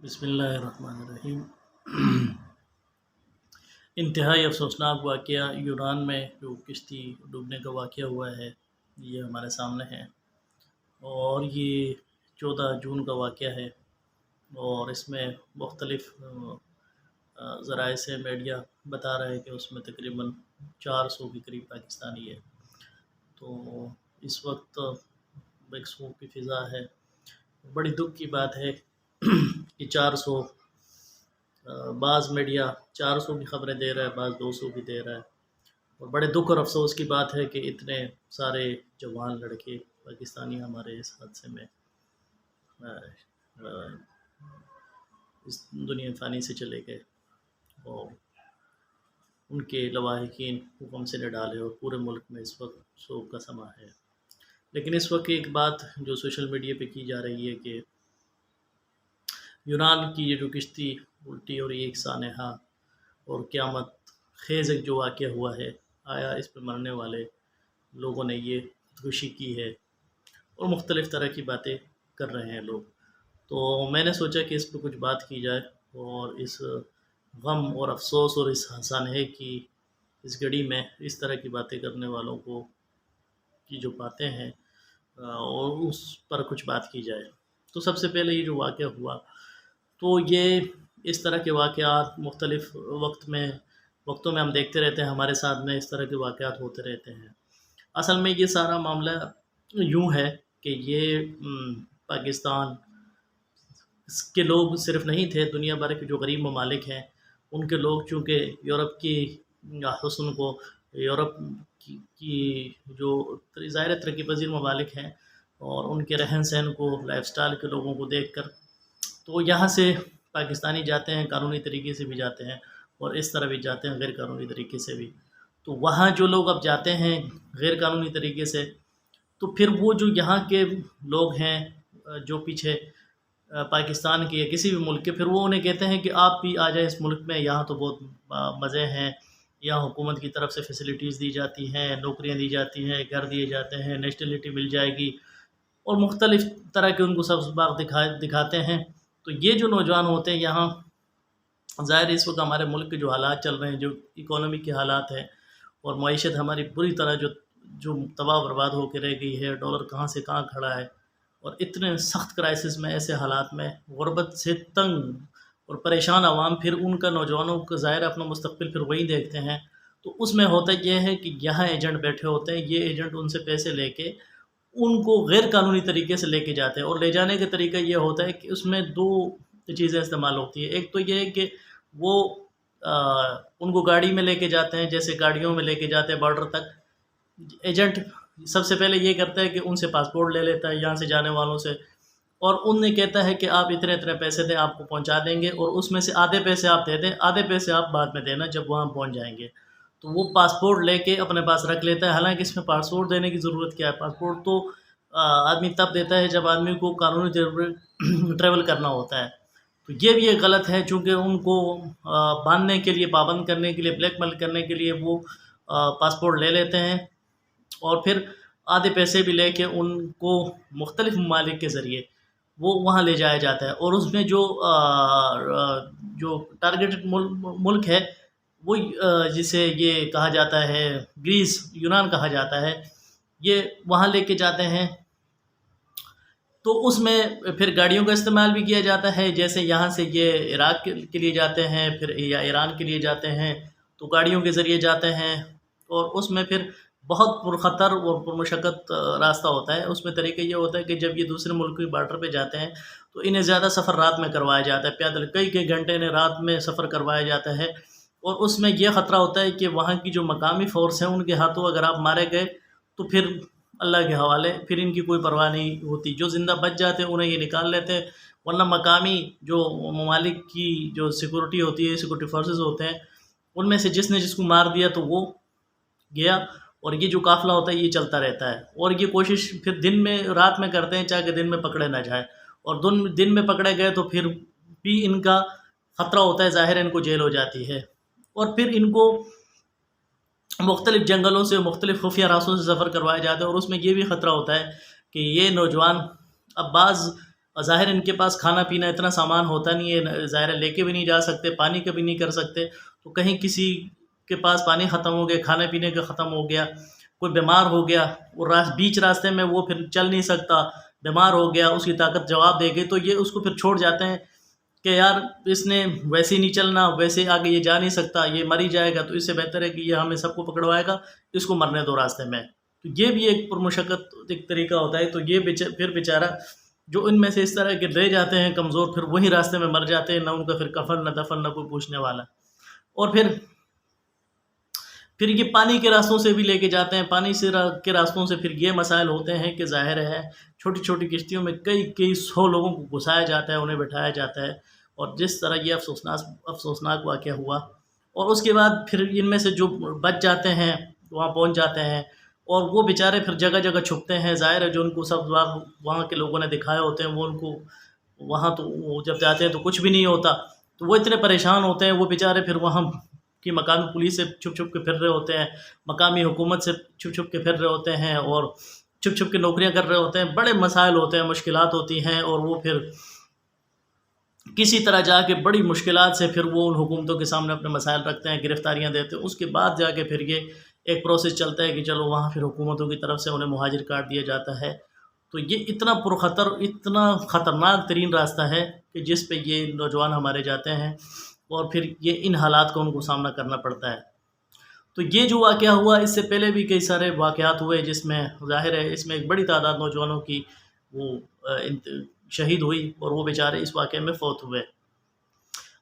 بسم اللہ الرحمن الرحیم۔ انتہائی افسوسناک واقعہ یونان میں جو کشتی ڈوبنے کا واقعہ ہوا ہے، یہ ہمارے سامنے ہے اور یہ 14 جون کا واقعہ ہے، اور اس میں مختلف ذرائع سے میڈیا بتا رہا ہے کہ اس میں تقریباً 400 کے قریب پاکستانی ہے۔ تو اس وقت ایک سوگ کی فضا ہے، بڑی دکھ کی بات ہے کہ 400 بعض میڈیا 400 کی خبریں دے رہا ہے، بعض 200 کی دے رہا ہے، اور بڑے دکھ اور افسوس کی بات ہے کہ اتنے سارے جوان لڑکے پاکستانی ہمارے اس حادثے میں اس دنیا فانی سے چلے گئے، اور ان کے لواحقین حکم سے نہ ڈالے، اور پورے ملک میں اس وقت سوگ کا سما ہے۔ لیکن اس وقت ایک بات جو سوشل میڈیا پہ کی جا رہی ہے کہ یونان کی یہ جو کشتی الٹی اور ایک سانحہ اور قیامت خیز ایک جو واقعہ ہوا ہے، آیا اس پہ مرنے والے لوگوں نے یہ خودکشی کی ہے، اور مختلف طرح کی باتیں کر رہے ہیں لوگ۔ تو میں نے سوچا کہ اس پہ کچھ بات کی جائے، اور اس غم اور افسوس اور اس سانحے کی اس گھڑی میں اس طرح کی باتیں کرنے والوں کو کی جو باتیں ہیں اور اس پر کچھ بات کی جائے۔ تو سب سے پہلے یہ جو واقعہ ہوا، تو یہ اس طرح کے واقعات مختلف وقتوں میں ہم دیکھتے رہتے ہیں، ہمارے ساتھ میں اس طرح کے واقعات ہوتے رہتے ہیں۔ اصل میں یہ سارا معاملہ یوں ہے کہ یہ پاکستان کے لوگ صرف نہیں تھے، دنیا بھر کے جو غریب ممالک ہیں ان کے لوگ، چونکہ یورپ کی حسن کو، یورپ کی جو ظاہر ترقی پذیر ممالک ہیں اور ان کے رہن سہن کو، لائف سٹائل کے لوگوں کو دیکھ کر، تو یہاں سے پاکستانی جاتے ہیں، قانونی طریقے سے بھی جاتے ہیں اور اس طرح بھی جاتے ہیں غیر قانونی طریقے سے بھی۔ تو وہاں جو لوگ اب جاتے ہیں غیر قانونی طریقے سے، تو پھر وہ جو یہاں کے لوگ ہیں جو پیچھے پاکستان کے یا کسی بھی ملک کے، پھر وہ انہیں کہتے ہیں کہ آپ بھی آ جائیں اس ملک میں، یہاں تو بہت مزے ہیں، یہاں حکومت کی طرف سے فیسلٹیز دی جاتی ہیں، نوکریاں دی جاتی ہیں، گھر دیے جاتے ہیں، نیشنلٹی مل جائے گی، اور مختلف طرح کے ان کو سبز باغ دکھاتے ہیں۔ تو یہ جو نوجوان ہوتے ہیں یہاں، ظاہر اس وقت ہمارے ملک کے جو حالات چل رہے ہیں، جو اکانومی کے حالات ہیں، اور معیشت ہماری بری طرح جو تباہ برباد ہو کے رہ گئی ہے، ڈالر کہاں سے کہاں کھڑا ہے، اور اتنے سخت کرائسس میں، ایسے حالات میں غربت سے تنگ اور پریشان عوام، پھر ان کا نوجوانوں کا ظاہر اپنا مستقبل پھر وہی دیکھتے ہیں۔ تو اس میں ہوتا یہ ہے کہ یہاں ایجنٹ بیٹھے ہوتے ہیں، یہ ایجنٹ ان سے پیسے لے کے ان کو غیر قانونی طریقے سے لے کے جاتے ہیں، اور لے جانے کا طریقہ یہ ہوتا ہے کہ اس میں دو چیزیں استعمال ہوتی ہیں۔ ایک تو یہ ہے کہ وہ ان کو گاڑی میں لے کے جاتے ہیں، جیسے گاڑیوں میں لے کے جاتے ہیں بارڈر تک۔ ایجنٹ سب سے پہلے یہ کرتا ہے کہ ان سے پاسپورٹ لے لیتا ہے یہاں سے جانے والوں سے، اور ان نے کہتا ہے کہ آپ اتنے اتنے پیسے دیں، آپ کو پہنچا دیں گے، اور اس میں سے آدھے پیسے آپ دے دیں، آدھے پیسے آپ بعد میں دینا جب وہاں پہنچ جائیں گے۔ تو وہ پاسپورٹ لے کے اپنے پاس رکھ لیتا ہے، حالانکہ اس میں پاسپورٹ دینے کی ضرورت کیا ہے؟ پاسپورٹ تو آدمی تب دیتا ہے جب آدمی کو قانونی ٹریول کرنا ہوتا ہے۔ تو یہ بھی ایک غلط ہے، چونکہ ان کو باندھنے کے لیے، پابند کرنے کے لیے، بلیک میل کرنے کے لیے وہ پاسپورٹ لے لیتے ہیں، اور پھر آدھے پیسے بھی لے کے ان کو مختلف ممالک کے ذریعے وہ وہاں لے جایا جاتا ہے۔ اور اس میں جو ٹارگیٹڈ ملک ہے وہ جسے یہ کہا جاتا ہے گریس، یونان کہا جاتا ہے، یہ وہاں لے کے جاتے ہیں۔ تو اس میں پھر گاڑیوں کا استعمال بھی کیا جاتا ہے، جیسے یہاں سے یہ عراق کے لیے جاتے ہیں، پھر یا ایران کے لیے جاتے ہیں، تو گاڑیوں کے ذریعے جاتے ہیں، اور اس میں پھر بہت پرخطر اور پرمشقت راستہ ہوتا ہے۔ اس میں طریقہ یہ ہوتا ہے کہ جب یہ دوسرے ملک کی بارڈر پہ جاتے ہیں تو انہیں زیادہ سفر رات میں کروایا جاتا ہے، پیدل کئی گھنٹے انہیں رات میں سفر کروایا جاتا ہے، اور اس میں یہ خطرہ ہوتا ہے کہ وہاں کی جو مقامی فورس ہیں ان کے ہاتھوں اگر آپ مارے گئے تو پھر اللہ کے حوالے، پھر ان کی کوئی پرواہ نہیں ہوتی، جو زندہ بچ جاتے ہیں انہیں یہ نکال لیتے ہیں، ورنہ مقامی جو ممالک کی جو سیکورٹی ہوتی ہے، سیکورٹی فورسز ہوتے ہیں، ان میں سے جس نے جس کو مار دیا تو وہ گیا، اور یہ جو قافلہ ہوتا ہے یہ چلتا رہتا ہے، اور یہ کوشش پھر دن میں رات میں کرتے ہیں چاہے دن میں پکڑے نہ جائے، اور دن میں پکڑے گئے تو پھر بھی ان کا خطرہ ہوتا ہے، ظاہر ان کو جیل ہو جاتی ہے، اور پھر ان کو مختلف جنگلوں سے، مختلف خفیہ راستوں سے سفر کروایا جاتا ہے، اور اس میں یہ بھی خطرہ ہوتا ہے کہ یہ نوجوان اب بعض اور ظاہر ان کے پاس کھانا پینا اتنا سامان ہوتا نہیں ہے، ظاہر ہے لے کے بھی نہیں جا سکتے، پانی کا بھی نہیں کر سکتے، تو کہیں کسی کے پاس پانی ختم ہو گیا، کھانے پینے کا ختم ہو گیا، کوئی بیمار ہو گیا، وہ بیچ راستے میں وہ پھر چل نہیں سکتا، بیمار ہو گیا، اس کی طاقت جواب دے گئی، تو یہ اس کو پھر چھوڑ جاتے ہیں کہ یار اس نے ویسے ہی نہیں چلنا، ویسے آگے یہ جا نہیں سکتا، یہ مر ہی جائے گا، تو اس سے بہتر ہے کہ یہ ہمیں سب کو پکڑوائے گا، اس کو مرنے دو راستے میں۔ تو یہ بھی ایک پرمشقت ایک طریقہ ہوتا ہے۔ تو یہ پھر بیچارہ جو ان میں سے اس طرح کے رہ جاتے ہیں کمزور، پھر وہی راستے میں مر جاتے ہیں، نہ ان کا پھر کفن نہ دفن نہ کوئی پوچھنے والا۔ اور پھر یہ پانی کے راستوں سے بھی لے کے جاتے ہیں، پانی کے راستوں سے پھر یہ مسائل ہوتے ہیں کہ ظاہر ہے چھوٹی چھوٹی کشتیوں میں کئی سو لوگوں کو گھسایا جاتا ہے، انہیں بٹھایا جاتا ہے، اور جس طرح یہ افسوسناک واقعہ ہوا، اور اس کے بعد پھر ان میں سے جو بچ جاتے ہیں وہاں پہنچ جاتے ہیں، اور وہ بیچارے پھر جگہ جگہ چھپتے ہیں، ظاہر ہے جو ان کو سب وہاں کے لوگوں نے دکھائے ہوتے ہیں، وہ ان کو وہاں تو وہ جب جاتے ہیں تو کچھ بھی نہیں ہوتا، تو وہ اتنے پریشان ہوتے ہیں، وہ بیچارے پھر وہاں کی مقامی پولیس سے چھپ چھپ کے پھر رہے ہوتے ہیں، مقامی حکومت سے چھپ چھپ کے پھر رہے ہوتے ہیں، اور چھپ چھپ کے نوکریاں کر رہے ہوتے ہیں، بڑے مسائل ہوتے ہیں، مشکلات ہوتی ہیں، اور وہ پھر کسی طرح جا کے بڑی مشکلات سے پھر وہ ان حکومتوں کے سامنے اپنے مسائل رکھتے ہیں، گرفتاریاں دیتے ہیں، اس کے بعد جا کے پھر یہ ایک پروسیس چلتا ہے کہ چلو وہاں پھر حکومتوں کی طرف سے انہیں مہاجر کارڈ دیا جاتا ہے۔ تو یہ اتنا اتنا خطرناک ترین راستہ ہے کہ جس پہ یہ نوجوان ہمارے جاتے ہیں، اور پھر یہ ان حالات کا ان کو سامنا کرنا پڑتا ہے۔ تو یہ جو واقعہ ہوا، اس سے پہلے بھی کئی سارے واقعات ہوئے جس میں ظاہر ہے اس میں ایک بڑی تعداد نوجوانوں کی وہ شہید ہوئی، اور وہ بیچارے اس واقعے میں فوت ہوئے۔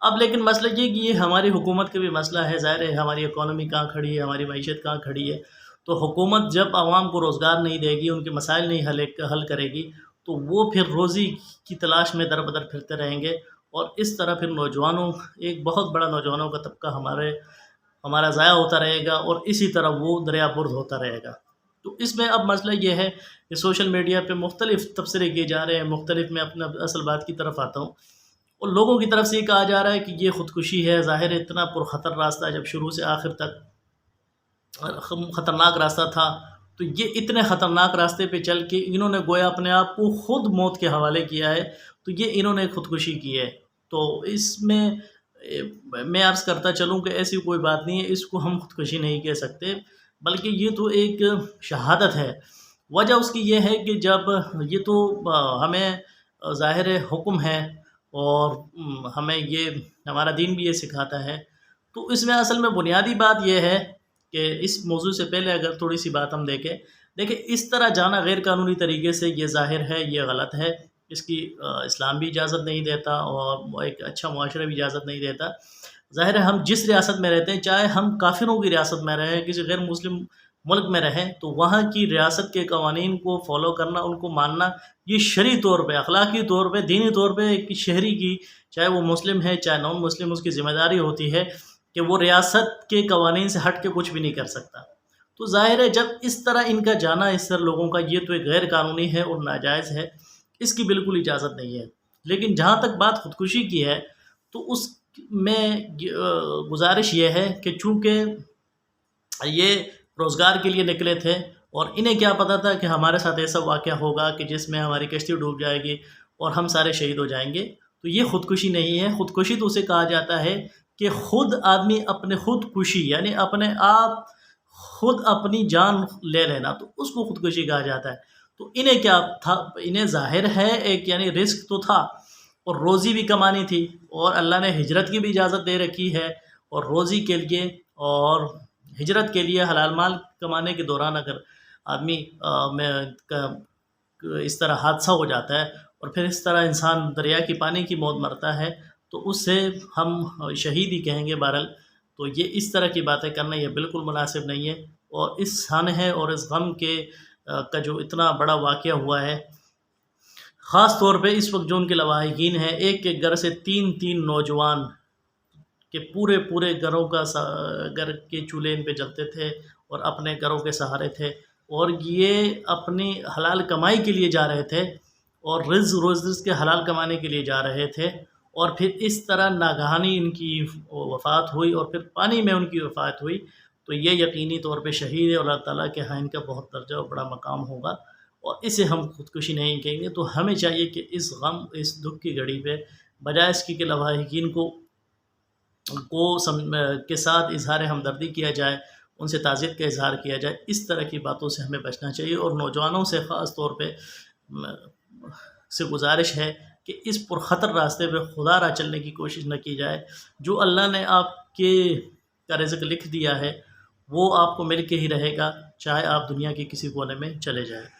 اب لیکن مسئلہ یہ کہ یہ ہماری حکومت کا بھی مسئلہ ہے، ظاہر ہے ہماری اکانومی کہاں کھڑی ہے، ہماری معیشت کہاں کھڑی ہے، تو حکومت جب عوام کو روزگار نہیں دے گی، ان کے مسائل نہیں حل کرے گی، تو وہ پھر روزی کی تلاش میں در بدر پھرتے رہیں گے، اور اس طرح پھر ایک بہت بڑا نوجوانوں کا طبقہ ہمارا ضائع ہوتا رہے گا، اور اسی طرح وہ دریا برد ہوتا رہے گا۔ تو اس میں اب مسئلہ یہ ہے کہ سوشل میڈیا پہ مختلف تبصرے کیے جا رہے ہیں، مختلف، میں اپنا اصل بات کی طرف آتا ہوں، اور لوگوں کی طرف سے یہ کہا جا رہا ہے کہ یہ خودکشی ہے، ظاہر ہے اتنا پرخطر راستہ جب شروع سے آخر تک خطرناک راستہ تھا، تو یہ اتنے خطرناک راستے پہ چل کے انہوں نے گویا اپنے آپ کو خود موت کے حوالے کیا ہے، تو یہ انہوں نے خودکشی کی ہے۔ تو اس میں عرض کرتا چلوں کہ ایسی کوئی بات نہیں ہے، اس کو ہم خودکشی نہیں کہہ سکتے، بلکہ یہ تو ایک شہادت ہے۔ وجہ اس کی یہ ہے کہ جب یہ تو ہمیں ظاہر حکم ہے، اور ہمیں یہ ہمارا دین بھی یہ سکھاتا ہے، تو اس میں اصل میں بنیادی بات یہ ہے کہ اس موضوع سے پہلے اگر تھوڑی سی بات ہم دیکھیں اس طرح جانا غیر قانونی طریقے سے، یہ ظاہر ہے یہ غلط ہے، اس کی اسلام بھی اجازت نہیں دیتا، اور ایک اچھا معاشرہ بھی اجازت نہیں دیتا۔ ظاہر ہے ہم جس ریاست میں رہتے ہیں، چاہے ہم کافروں کی ریاست میں رہیں، کسی غیر مسلم ملک میں رہیں، تو وہاں کی ریاست کے قوانین کو فالو کرنا، ان کو ماننا، یہ شرعی طور پہ، اخلاقی طور پہ، دینی طور پہ ایک شہری کی، چاہے وہ مسلم ہے چاہے نان مسلم، اس کی ذمہ داری ہوتی ہے کہ وہ ریاست کے قوانین سے ہٹ کے کچھ بھی نہیں کر سکتا۔ تو ظاہر ہے جب اس طرح ان کا جانا، اس طرح لوگوں کا، یہ تو ایک غیر قانونی ہے اور ناجائز ہے، اس کی بالکل اجازت نہیں ہے۔ لیکن جہاں تک بات خودکشی کی ہے، تو اس میں گزارش یہ ہے کہ چونکہ یہ روزگار کے لیے نکلے تھے، اور انہیں کیا پتہ تھا کہ ہمارے ساتھ ایسا واقعہ ہوگا کہ جس میں ہماری کشتی ڈوب جائے گی اور ہم سارے شہید ہو جائیں گے، تو یہ خودکشی نہیں ہے۔ خودکشی تو اسے کہا جاتا ہے کہ خود آدمی اپنے خودکشی، یعنی اپنے آپ خود اپنی جان لے لینا، تو اس کو خودکشی کہا جاتا ہے۔ تو انہیں کیا تھا، انہیں ظاہر ہے ایک یعنی رزق تو تھا، اور روزی بھی کمانی تھی، اور اللہ نے ہجرت کی بھی اجازت دے رکھی ہے، اور روزی کے لیے اور ہجرت کے لیے حلال مال کمانے کے دوران اگر آدمی میں اس طرح حادثہ ہو جاتا ہے، اور پھر اس طرح انسان دریا کی پانی کی موت مرتا ہے، تو اس سے ہم شہید ہی کہیں گے بہرحال۔ تو یہ اس طرح کی باتیں کرنا یہ بالکل مناسب نہیں ہے، اور اس سانحے اور اس غم کا جو اتنا بڑا واقعہ ہوا ہے، خاص طور پہ اس وقت جو ان کے لواحقین ہیں، ایک ایک گھر سے تین نوجوان کہ پورے گھر کے چولہے ان پہ جلتے تھے، اور اپنے گھروں کے سہارے تھے، اور یہ اپنی حلال کمائی کے لیے جا رہے تھے، اور روز کے حلال کمانے کے لیے جا رہے تھے، اور پھر اس طرح ناگہانی ان کی وفات ہوئی، اور پھر پانی میں ان کی وفات ہوئی، تو یہ یقینی طور پہ شہید ہے، اور اللہ تعالیٰ کے ہاں ان کا بہت درجہ اور بڑا مقام ہوگا، اور اسے ہم خودکشی نہیں کہیں گے۔ تو ہمیں چاہیے کہ اس غم، اس دکھ کی گھڑی پہ بجائے اس کی کہ لواحقین کے ساتھ اظہار ہمدردی کیا جائے، ان سے تعزیت کا اظہار کیا جائے، اس طرح کی باتوں سے ہمیں بچنا چاہیے۔ اور نوجوانوں سے خاص طور پہ گزارش ہے کہ اس پرخطر راستے پہ خدا را چلنے کی کوشش نہ کی جائے۔ جو اللہ نے آپ کے کا رزق لکھ دیا ہے وہ آپ کو مل کے ہی رہے گا، چاہے آپ دنیا کے کسی کونے میں چلے جائیں۔